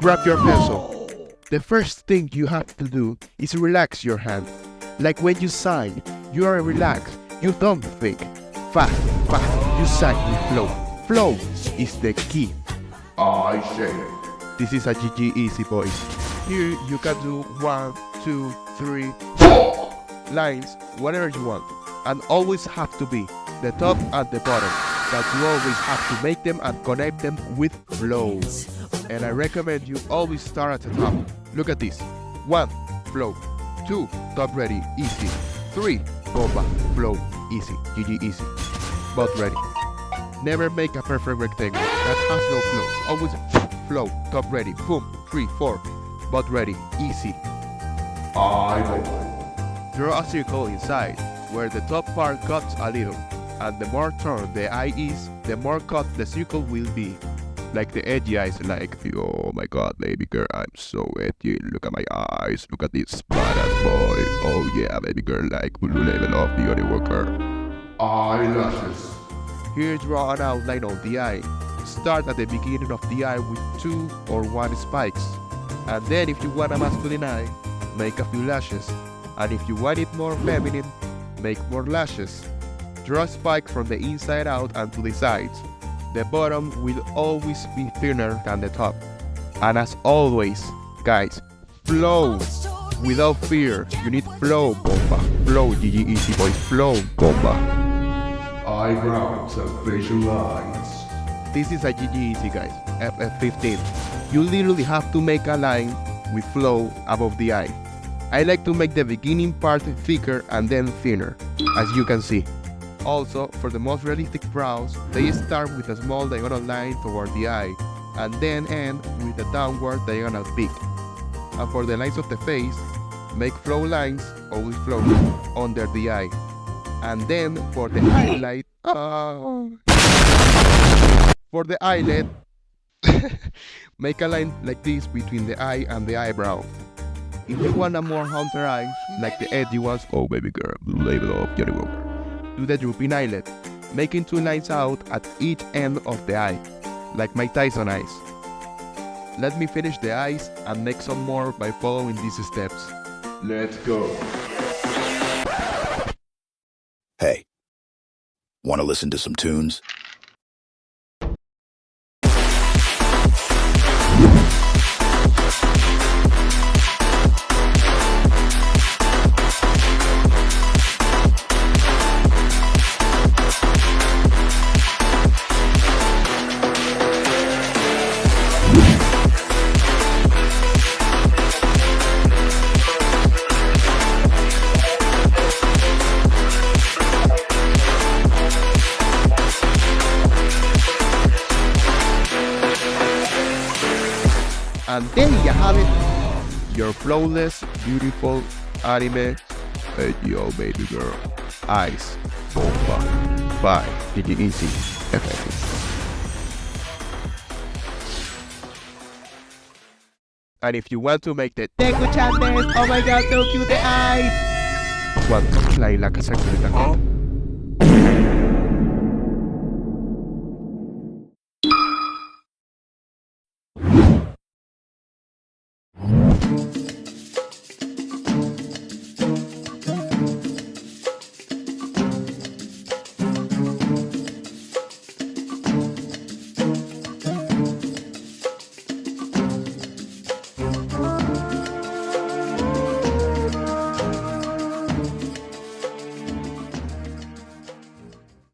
Grab your pencil. The first thing you have to do is relax your hand. Like when you sign, you are relaxed, you don't think. Fast, you sign with flow. Flow is the key. I say. This is a GG easy, boys. Here you can do 1, 2, 3, 4 lines, whatever you want. And always have to be the top and the bottom. That you always have to make them and connect them with flow. And I recommend you always start at the top. Look at this. 1, flow. 2, top ready, easy. 3, bomba, flow, easy, GG easy. Both ready. Never make a perfect rectangle that has no flow. Always flow, top ready, boom, 3, 4. Both ready, easy. I know. Draw a circle inside, where the top part cuts a little. And the more turned the eye is, the more cut the circle will be. Like the edgy eyes, like, oh my god, baby girl, I'm so edgy. Look at my eyes, look at this badass boy. Oh yeah, baby girl, like, will you level off the other worker? Eyelashes. Here, draw an outline of the eye. Start at the beginning of the eye with 2 or 1 spikes. And then if you want a masculine eye, make a few lashes. And if you want it more feminine, make more lashes. Draw spikes from the inside out and to the sides. The bottom will always be thinner than the top. And as always, guys, flow without fear. You need flow bomba. Flow GG easy, boys. Flow bomba. Eyebrows and facial lines. This is a GG easy, guys. FF15. You literally have to make a line with flow above the eye. I like to make the beginning part thicker and then thinner, as you can see. Also, for the most realistic brows, they start with a small diagonal line toward the eye, and then end with a downward diagonal peak. And for the lines of the face, make flow lines, always flow, under the eye. And then for the eyelid, make a line like this between the eye and the eyebrow. If you want a more hunter eye, like the edgy ones, oh baby girl, label off Johnny Walker. Do the drooping eyelid, making 2 lines out at each end of the eye, like my Tyson eyes. Let me finish the eyes and make some more by following these steps. Let's go. Hey, want to listen to some tunes? And there you have it, your flawless, beautiful anime, yo baby girl, eyes, bomba, by GG Easy, FF. And if you want to make the Teku Chandes, oh my god, so cute the eyes! What? Like a circle.